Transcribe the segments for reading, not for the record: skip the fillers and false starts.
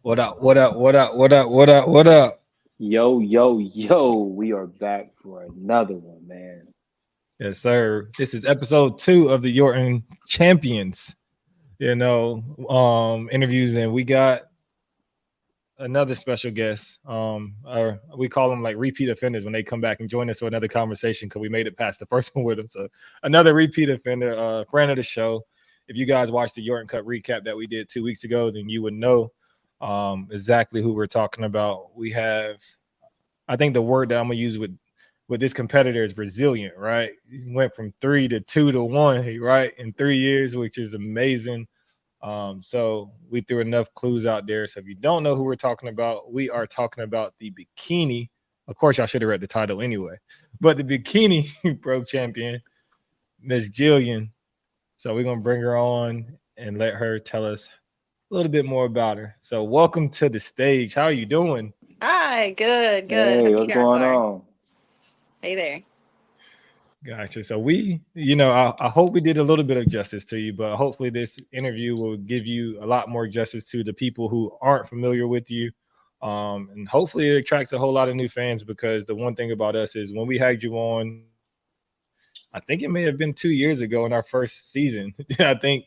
What up? What up? What up? What up? What up? What up? Yo, yo, yo, we are back for another one, man. Yes, sir. This is episode 2 of the Yorton Champions. Interviews, and we got another special guest. Or we call them like repeat offenders when they come back and join us for another conversation because we made it past the first one with them. So another repeat offender, friend of the show. If you guys watched the Yorton Cup recap that we did 2 weeks ago, then you would know exactly who we're talking about. We have, I think the word that I'm gonna use with this competitor is resilient, right? He went from 3 to 2 to 1, right, in 3 years, which is amazing. So we threw enough clues out there. So if you don't know who we're talking about, we are talking about the bikini. Of course, y'all should have read the title anyway, but the bikini pro champion, Miss Gillian. So we're gonna bring her on and let her tell us a little bit more about her. So welcome to the stage. How are you doing? Hi, good, good. How Hey, you what's guys going are? on? Hey there. Gotcha. So I hope we did a little bit of justice to you, but hopefully this interview will give you a lot more justice to the people who aren't familiar with you. And hopefully it attracts a whole lot of new fans because the one thing about us is when we had you on, I think it may have been 2 years ago in our first season. I think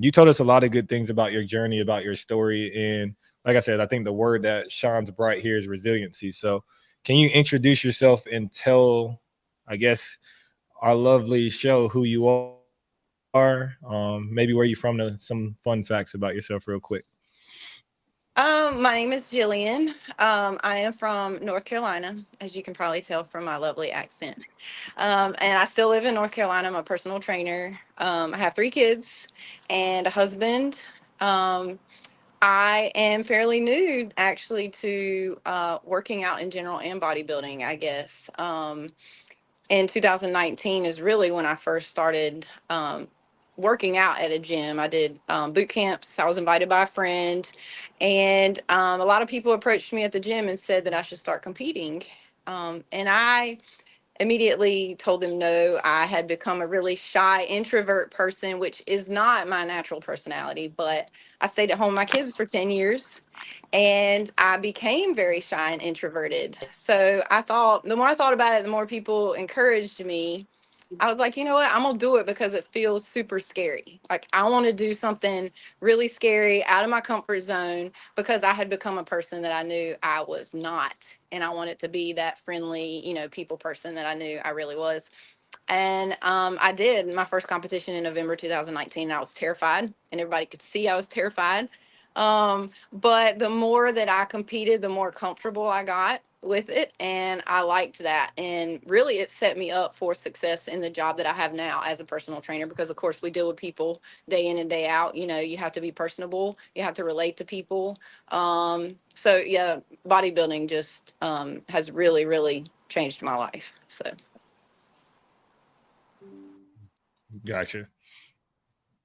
you told us a lot of good things about your journey, about your story. And like I said, I think the word that shines bright here is resiliency. So can you introduce yourself and tell, I guess, our lovely show who you are, maybe where you're from, some fun facts about yourself real quick. My name is Jillian. I am from North Carolina, as you can probably tell from my lovely accent. And I still live in North Carolina. I'm a personal trainer. I have 3 kids and a husband. Um, I am fairly new, actually, to working out in general and bodybuilding, I guess. In 2019 is really when I first started working out at a gym. I did boot camps. I was invited by a friend, and a lot of people approached me at the gym and said that I should start competing. And I immediately told them no. I had become a really shy introvert person, which is not my natural personality, but I stayed at home with my kids for 10 years and I became very shy and introverted. So I thought, the more I thought about it, the more people encouraged me. I was like, you know what? I'm gonna do it because it feels super scary. Like I want to do something really scary out of my comfort zone because I had become a person that I knew I was not, and I wanted to be that friendly, people person that I knew I really was. And I did my first competition in November 2019. And I was terrified, and everybody could see I was terrified. But the more that I competed, the more comfortable I got with it. And I liked that. And really, it set me up for success in the job that I have now as a personal trainer, because, of course, we deal with people day in and day out. You have to be personable, you have to relate to people. So, yeah, bodybuilding just has really, really changed my life. So, Gotcha.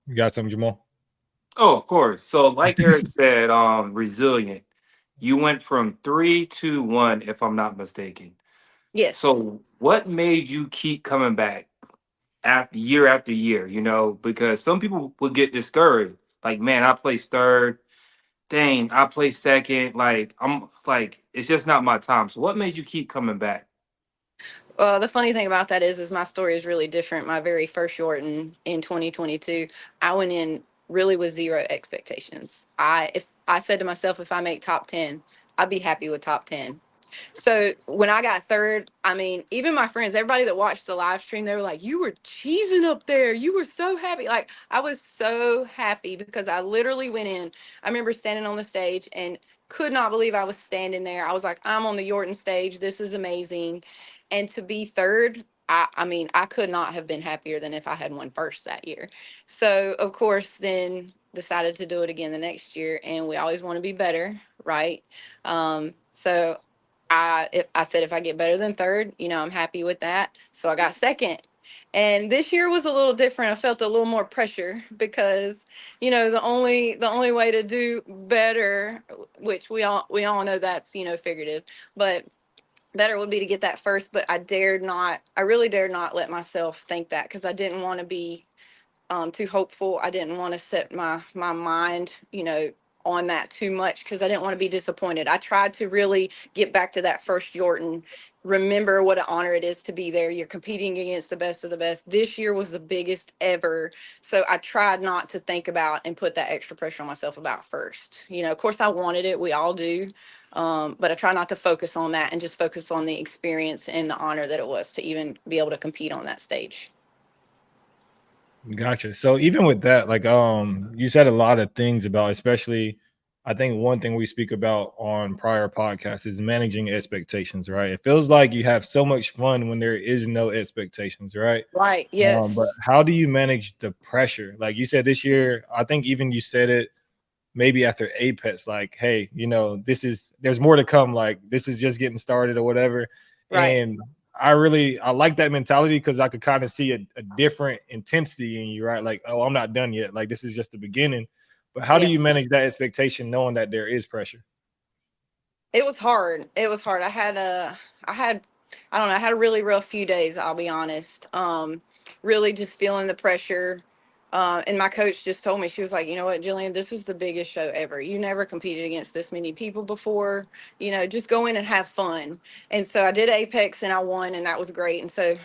You got some, Jamal? Oh, of course. So, like Eric said, resilient. You went from 3 to 1, if I'm not mistaken. yes. So, what made you keep coming back after year? Because some people would get discouraged. Like, man, I placed third. Dang, I placed second. Like, I'm like, it's just not my time. So, what made you keep coming back? The funny thing about that is my story is really different. My very first Yorton in 2022, I went in really with zero expectations. If I said to myself, if I make top 10, I'd be happy with top 10. So when I got third, I mean, even my friends, everybody that watched the live stream, they were like, "You were cheesing up there. You were so happy." Like I was so happy because I literally went in. I remember standing on the stage and could not believe I was standing there. I was like, "I'm on the Yorton stage. This is amazing." And to be third, I mean, I could not have been happier than if I had won first that year. So of course, then decided to do it again the next year, and we always want to be better, right? So I said if I get better than third, I'm happy with that. So I got second. And this year was a little different. I felt a little more pressure because, the only way to do better, which we all know that's, figurative, but better would be to get that first. But I really dared not let myself think that, because I didn't want to be too hopeful. I didn't want to set my mind, on that too much because I didn't want to be disappointed. I tried to really get back to that first Yorton, remember what an honor it is to be there. You're competing against the best of the best. This year was the biggest ever. So I tried not to think about and put that extra pressure on myself about first. Of course I wanted it. We all do. But I try not to focus on that and just focus on the experience and the honor that it was to even be able to compete on that stage. Gotcha. So even with that, like you said a lot of things about, especially I think one thing we speak about on prior podcasts is managing expectations, right? It feels like you have so much fun when there is no expectations, right? Right. But Yes. how do you manage the pressure? Like you said this year, I think even you said it maybe after Apex, like, hey, there's more to come. Like this is just getting started or whatever. Right. And I like that mentality because I could kind of see a different intensity in you, right? Like, oh, I'm not done yet. Like this is just the beginning. But how do you Yes. manage that expectation knowing that there is pressure? It was hard. It was hard. I don't know, I had a really rough few days, I'll be honest. Really just feeling the pressure. And my coach just told me, she was like, you know what, Jillian, this is the biggest show ever. You never competed against this many people before. Just go in and have fun. And so I did Apex and I won, and that was great. And so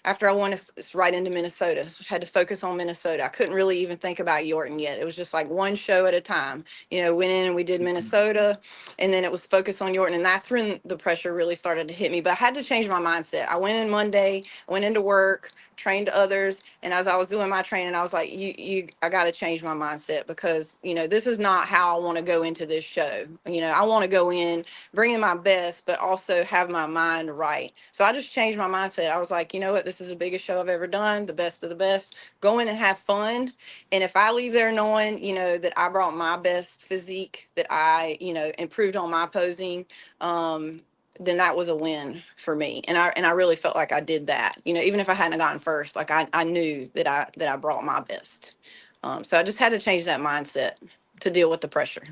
after I won, it's right into Minnesota. I had to focus on Minnesota. I couldn't really even think about Yorton yet. It was just like one show at a time. Went in and we did Minnesota, and then it was focused on Yorton. And that's when the pressure really started to hit me. But I had to change my mindset. I went in Monday, went into work, trained others, and as I was doing my training, I was like, I got to change my mindset because this is not how I want to go into this show. I want to go in bringing my best, but also have my mind right. So I just changed my mindset. I was like, you know what, this is the biggest show I've ever done, the best of the best. Go in and have fun. And if I leave there knowing that I brought my best physique, that I improved on my posing, then that was a win for me. And I really felt like I did that. Even if I hadn't gotten first, like I knew that I brought my best. So I just had to change that mindset to deal with the pressure.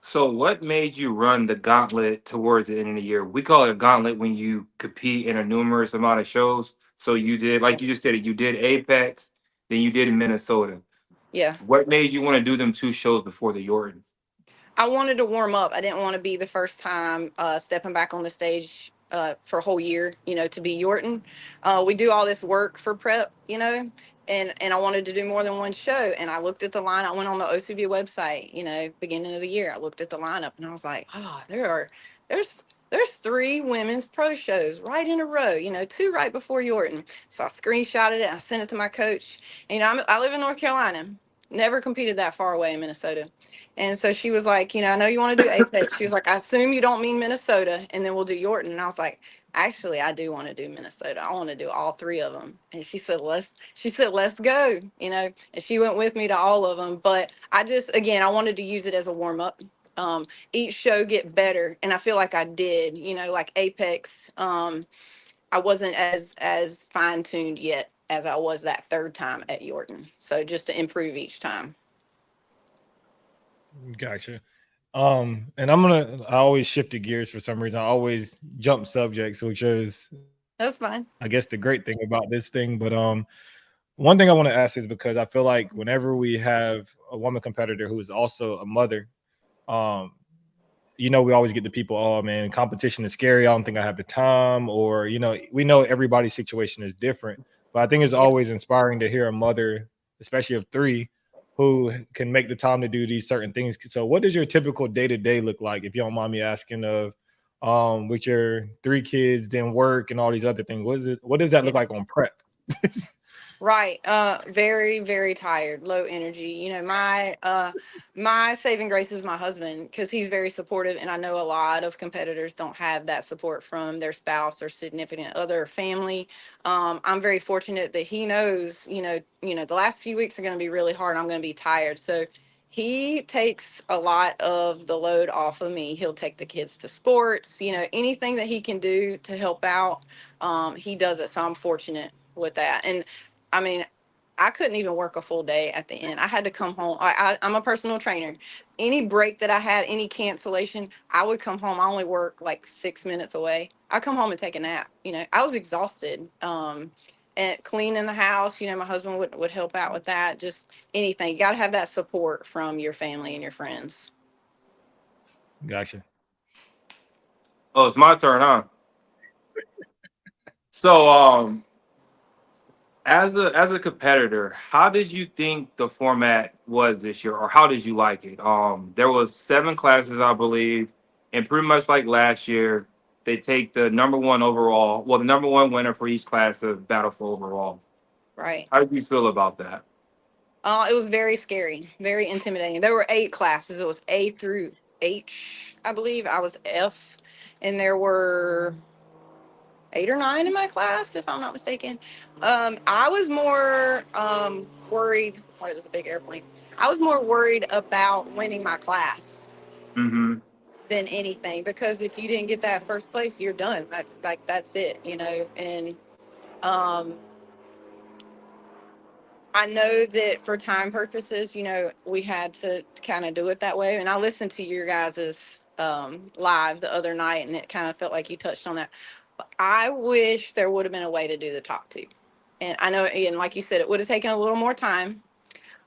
So, what made you run the gauntlet towards the end of the year? We call it a gauntlet when you compete in a numerous amount of shows. So, you did, like you just said, you did Apex, then you did Minnesota. Yeah. What made you want to do them two shows before the Yorton? I wanted to warm up. I didn't want to be the first time stepping back on the stage for a whole year, to be Yorton. We do all this work for prep, and I wanted to do more than one show. And I looked at the line. I went on the OCB website, beginning of the year. I looked at the lineup and I was like, oh, there's three women's pro shows right in a row, two right before Yorton. So I screenshotted it. I sent it to my coach. I live in North Carolina. Never competed that far away in Minnesota. And so she was like, I know you want to do Apex. She was like, I assume you don't mean Minnesota, and then we'll do Yorton. And I was like, actually, I do want to do Minnesota. I want to do all three of them. And she said, let's go, and she went with me to all of them. But again, I wanted to use it as a warm up. Each show get better. And I feel like I did, like Apex. I wasn't as fine tuned yet as I was that third time at Yorton. So just to improve each time. Gotcha. And I always shift the gears for some reason. I always jump subjects, which is That's fine. I guess the great thing about this thing. But one thing I want to ask is because I feel like whenever we have a woman competitor who is also a mother, um, we always get the people, oh man, competition is scary. I don't think I have the time, or we know everybody's situation is different. But I think it's Yeah. always inspiring to hear a mother, especially of three, who can make the time to do these certain things. So what does your typical day-to-day look like, if you don't mind me asking, of with your three kids, then work and all these other things? What does that Yeah. look like on prep? Right. Very, very tired, low energy. My saving grace is my husband because he's very supportive, and I know a lot of competitors don't have that support from their spouse or significant other or family. I'm very fortunate that he knows, the last few weeks are going to be really hard. I'm going to be tired. So he takes a lot of the load off of me. He'll take the kids to sports, anything that he can do to help out. He does it. So I'm fortunate with that. And I mean, I couldn't even work a full day at the end. I had to come home. I'm a personal trainer. Any break that I had, any cancellation, I would come home. I only work like 6 minutes away. I come home and take a nap. I was exhausted. and cleaning the house. My husband would help out with that. Just anything. You got to have that support from your family and your friends. Gotcha. Oh, it's my turn, huh? So, as a competitor, how did you think the format was this year, or how did you like it? There was 7 classes, I believe, and pretty much like last year, they take the number one overall, well, the number one winner for each class to battle for overall. Right. How did you feel about that? It was very scary, very intimidating. There were 8 classes. It was A through H, I believe. I was F, and there were 8 or 9 in my class, if I'm not mistaken. I was more worried. Why is this a big airplane? I was more worried about winning my class Mm-hmm. than anything, because if you didn't get that first place, you're done. That's it, And um, I know that for time purposes, we had to kind of do it that way. And I listened to your guys's live the other night, and it kind of felt like you touched on that. But I wish there would have been a way to do the top 2. And I know, and like you said, it would have taken a little more time.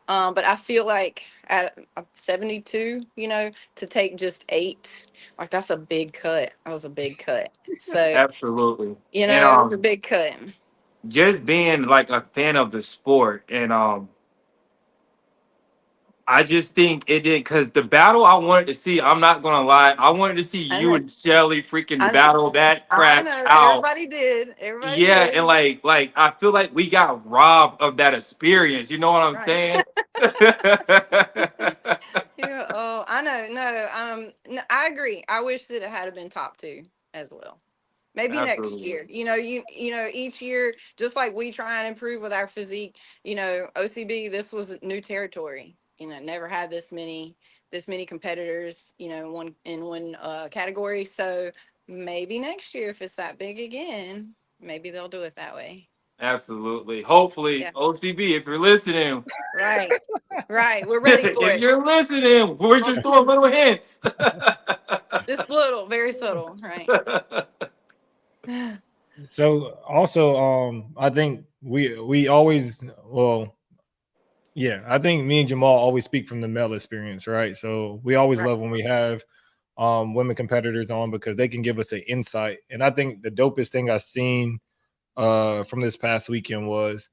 But I feel like at 72, to take just 8, like that's a big cut. That was a big cut. So, Absolutely. And it was a big cut. just being like a fan of the sport, and I just think it did, because the battle I wanted to see, I'm not gonna lie, I wanted to see I you know. and Shelly freaking I know. battle that I crap know. out. Everybody did. Everybody Yeah, and did. like I feel like we got robbed of that experience. You know what I'm Right. saying? Oh, I know. No, no, I agree. I wish that it had been top 2 as well. Maybe next Absolutely. year. Each year, just like we try and improve with our physique, OCB, this was new territory. Never had this many competitors, in one category. So maybe next year, if it's that big again, maybe they'll do it that way. Absolutely. Hopefully, Yeah. OCB, if you're listening, Right. Right. We're ready for if it. you're listening, we're just throwing little hints. Just little, very subtle, right? So also, I think we always, well, yeah, I think me and Jamal always speak from the male experience, right? So we always Right. love when we have women competitors on, because they can give us an insight. And I think the dopest thing I've seen from this past weekend was,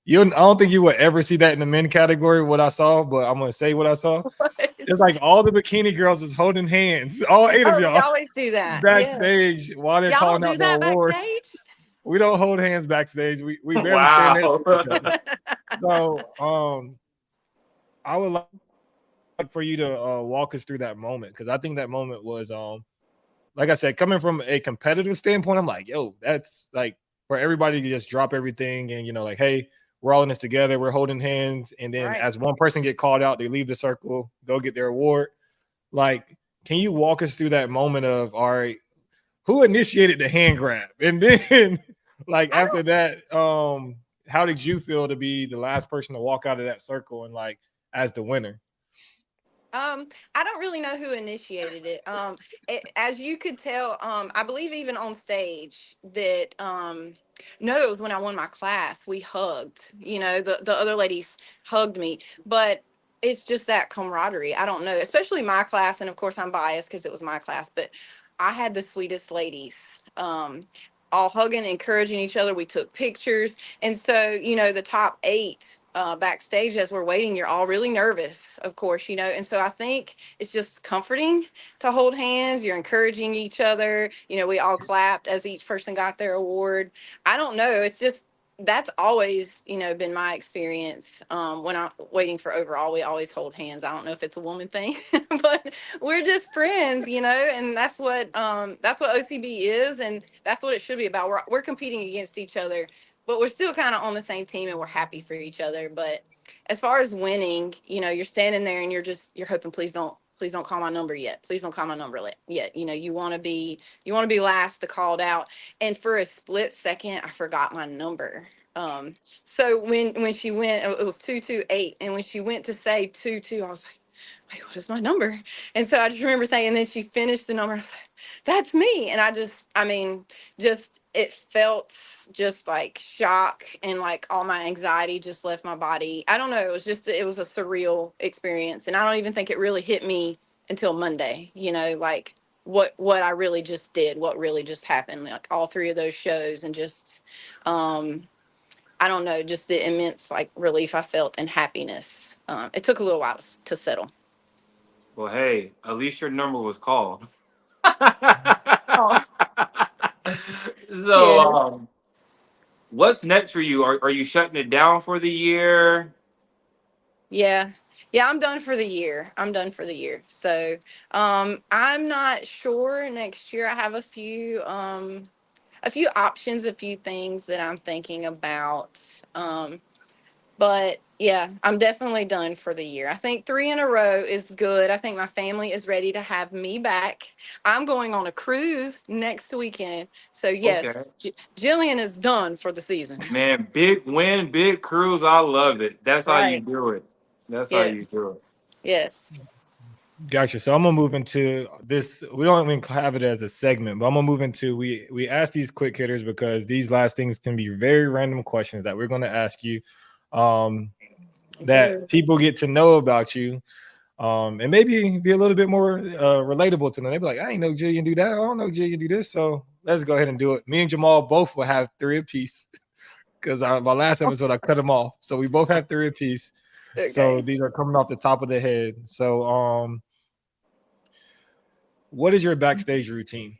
I don't think you would ever see that in the men category, what I saw, but I'm gonna say what I saw. It's like all the bikini girls is holding hands, all 8 of Oh, we y'all always do that. Yeah. backstage while they're Y'all don't calling do out the that awards. backstage? We don't hold hands backstage. We barely stand next Wow. to each other. So I would like for you to walk us through that moment, because I think that moment was like I said, coming from a competitive standpoint, I'm like, yo, that's like for everybody to just drop everything and like, hey, we're all in this together, we're holding hands, and then Right. as one person get called out, they leave the circle, go get their award. Like, can you walk us through that moment of, all right, who initiated the hand grab, and then like I after don't that, how did you feel to be the last person to walk out of that circle and like as the winner? I don't really know who initiated it. As you could tell, I believe even on stage that no, it was when I won my class. We hugged. The other ladies hugged me, but it's just that camaraderie. I don't know, especially my class, and of course I'm biased because it was my class, but I had the sweetest ladies. All hugging, encouraging each other. We took pictures, and so the top 8 backstage as we're waiting, you're all really nervous, of course, and so I think it's just comforting to hold hands. You're encouraging each other. We all clapped as each person got their award. I don't know, it's just that's always been my experience. When I'm waiting for overall, we always hold hands. I don't know if it's a woman thing, but we're just friends, and that's what OCB is, and that's what it should be about. We're competing against each other, but we're still kind of on the same team, and we're happy for each other. But as far as winning, you're standing there and you're hoping, please don't call my number yet. Please don't call my number yet. You want to be last to called out. And for a split second, I forgot my number. So when she went, it was 228, and when she went to say 22, I was like, wait, what is my number? And so I just remember thinking, and then she finished the number. I was like, that's me. And I mean, just, it felt just like shock, and like all my anxiety just left my body. I don't know. It was a surreal experience. And I don't even think it really hit me until Monday, like what I really just did, what really just happened, like all three of those shows, and just, I don't know, just the immense like relief I felt and happiness. It took a little while to settle. Well, hey, at least your number was called. Oh, So, yes. what's next for you? Are you shutting it down for the year? Yeah. Yeah, I'm done for the year. I'm done for the year. So, I'm not sure next year. I have a few options, a few things that I'm thinking about. But yeah, I'm definitely done for the year. I think 3 in a row is good. I think my family is ready to have me back. I'm going on a cruise next weekend. So Okay. yes, Jillian is done for the season. Man, big win, big cruise. I love it. That's how you Right. do it. That's how you Yes. do it. Yes. Gotcha. So I'm gonna move into this. We don't even have it as a segment, but I'm gonna move into we ask these quick hitters because these last things can be very random questions that we're gonna ask you, that people get to know about you, and maybe be a little bit more relatable to them. They be like, I ain't know Jillian do that. I don't know Jillian do this. So let's go ahead and do it. Me and Jamal both will have 3 apiece because my last episode I cut them off. So we both have 3 apiece. So Okay. these are coming off the top of the head. So what is your backstage routine?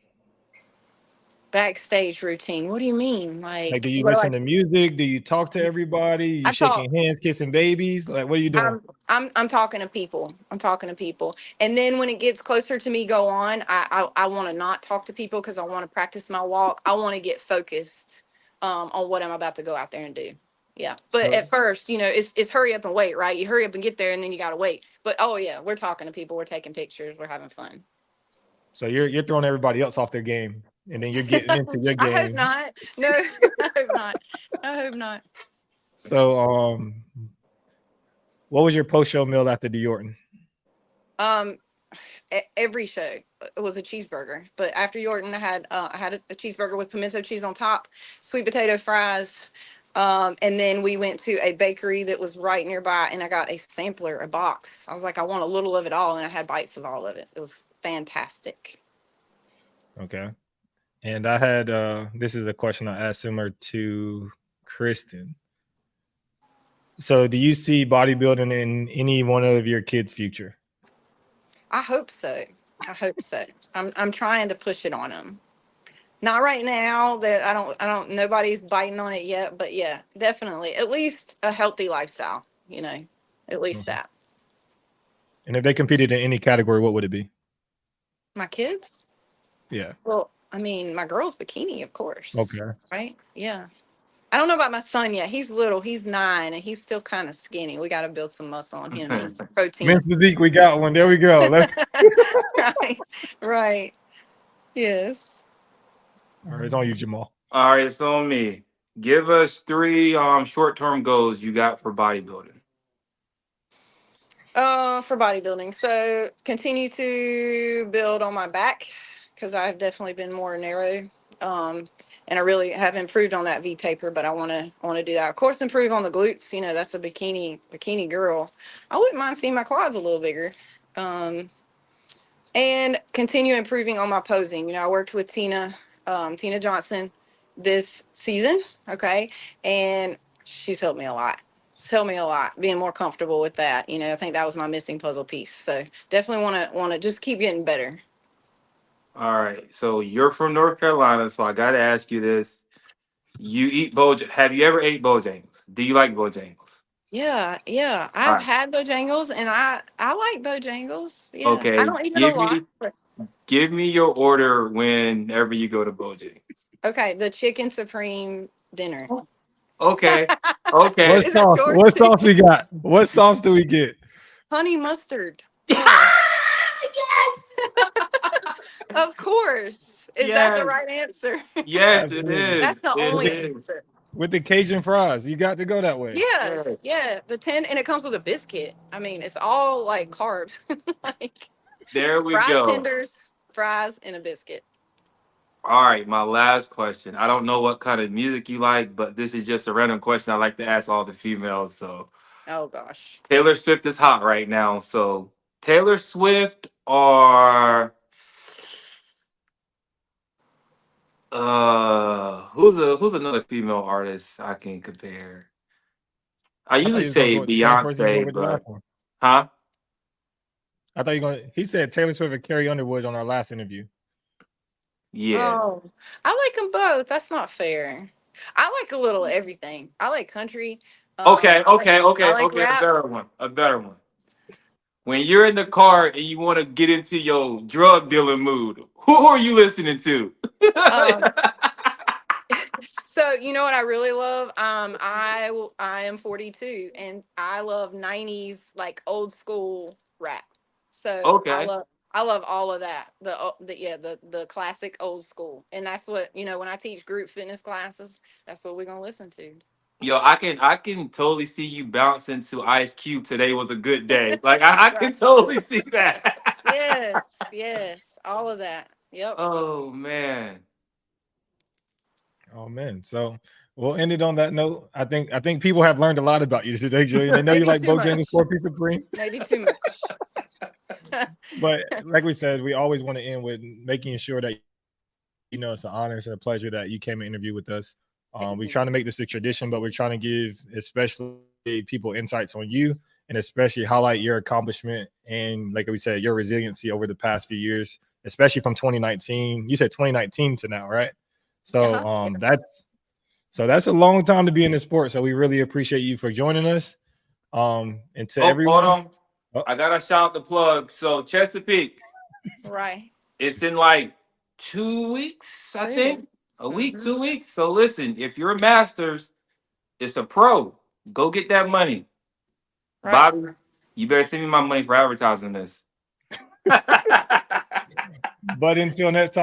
Backstage routine. What do you mean? Like, do Like, you what do listen to music? Do you talk to everybody? You I talk? shaking hands, kissing babies? Like, what are you doing? I'm talking to people. I'm talking to people. And then when it gets closer to me go on, I want to not talk to people because I want to practice my walk. I want to get focused on what I'm about to go out there and do. Yeah. But So, at first, it's hurry up and wait, right? You hurry up and get there and then you got to wait. But oh yeah, we're talking to people, we're taking pictures, we're having fun. so you're throwing everybody else off their game, and then you're getting into your I hope game. not. No, I hope not. I hope not. So, what was your post show meal after the Yorton? Um every show it was a cheeseburger, but after Yorton I had a cheeseburger with pimento cheese on top, sweet potato fries, and then we went to a bakery that was right nearby and I got a sampler, a box. I was like, I want a little of it all, and I had bites of all of it. It was fantastic. Okay. And I had this is a question I asked similar to Kristen. So, do you see bodybuilding in any one of your kids' future? I hope so. I hope so. I'm trying to push it on them. Not right now, that I don't nobody's biting on it yet, but yeah, definitely. At least a healthy lifestyle, at least Mhm. that. And if they competed in any category, what would it be? My kids? Yeah. Well, I mean, my girl's bikini, of course. Okay. Right? Yeah. I don't know about my son yet. He's little. He's 9 and he's still kind of skinny. We got to build some muscle on him and some protein. Men's physique, we got one. There we go. Let's Right. Right. Yes. all right, it's on you, Jamal. All right, it's on me. Give us 3 short-term goals you got for bodybuilding. For bodybuilding. So continue to build on my back because I've definitely been more narrow. And I really have improved on that V taper, but I want to do that. Of course, improve on the glutes. That's a bikini girl. I wouldn't mind seeing my quads a little bigger. And continue improving on my posing. I worked with Tina Johnson this season. Okay. And she's helped me a lot. It's helped me a lot being more comfortable with that. I think that was my missing puzzle piece. So definitely want to just keep getting better. All right, so you're from North Carolina, so I got to ask you this. You eat Have you ever ate Bojangles? Do you like Bojangles? Yeah. Yeah. All I've right. had Bojangles and I like Bojangles. Yeah. I Okay, don't eat it a lot. But give me your order whenever you go to Bojangles. okay. The chicken supreme dinner. Okay. Okay. What Is that sauce? yours? What sauce we got? What sauce do we get? Honey mustard. Yeah. Yes. Of course. Is that the Yes. right answer? Yes, it Absolutely. That's is. the It only is. answer. with the Cajun fries. You got to go that way. Yes, yeah. The 10, and it comes with a biscuit. I mean, it's all like carbs, like There we fried go. tenders, fries, and a biscuit. All right, my last question. I don't know what kind of music you like, but this is just a random question I like to ask all the females. So Oh gosh. Taylor Swift is hot right now. So Taylor Swift or who's another female artist I can compare? I I thought usually you was gonna say go with the same person you went Beyonce, with the last but one. huh? I thought you were gonna. He said Taylor Swift and Carrie Underwood on our last interview. Yeah. Oh, I like them both. That's not fair. I like a little everything. I like country. Okay, I okay, like okay. A rap. better one. A better one. When you're in the car and you want to get into your drug dealing mood, who are you listening to? Um, so you know what I really love? I am 42 and I love 90s like old school rap. So Okay. I love all of that. The classic old school. And that's what, when I teach group fitness classes, that's what we're going to listen to. Yo, I can totally see you bouncing to Ice Cube. Today was a good day. Like I Right. can totally see that. Yes, yes, all of that. Yep. Oh man. Oh man. So we'll end it on that note. I think people have learned a lot about you today, Julian. They know you Maybe like too Bojangles much. 4-piece Supreme. Maybe too much. But like we said, we always want to end with making sure that it's an honor, it's a pleasure that you came and interview with us. We're trying to make this a tradition, but we're trying to give especially people insights on you and especially highlight your accomplishment and, like we said, your resiliency over the past few years, especially from 2019. You said 2019 to now, right? So Yes. that's a long time to be in the sport. So we really appreciate you for joining us. And to Oh, hold everyone, on. I gotta shout the plug. So Chesapeake, Right. it's in like 2 weeks, I think. Soon. A week, Mm-hmm. 2 weeks. So listen, if you're a masters, it's a pro. Go get that money. Right. Bobby, you better send me my money for advertising this. but until next time.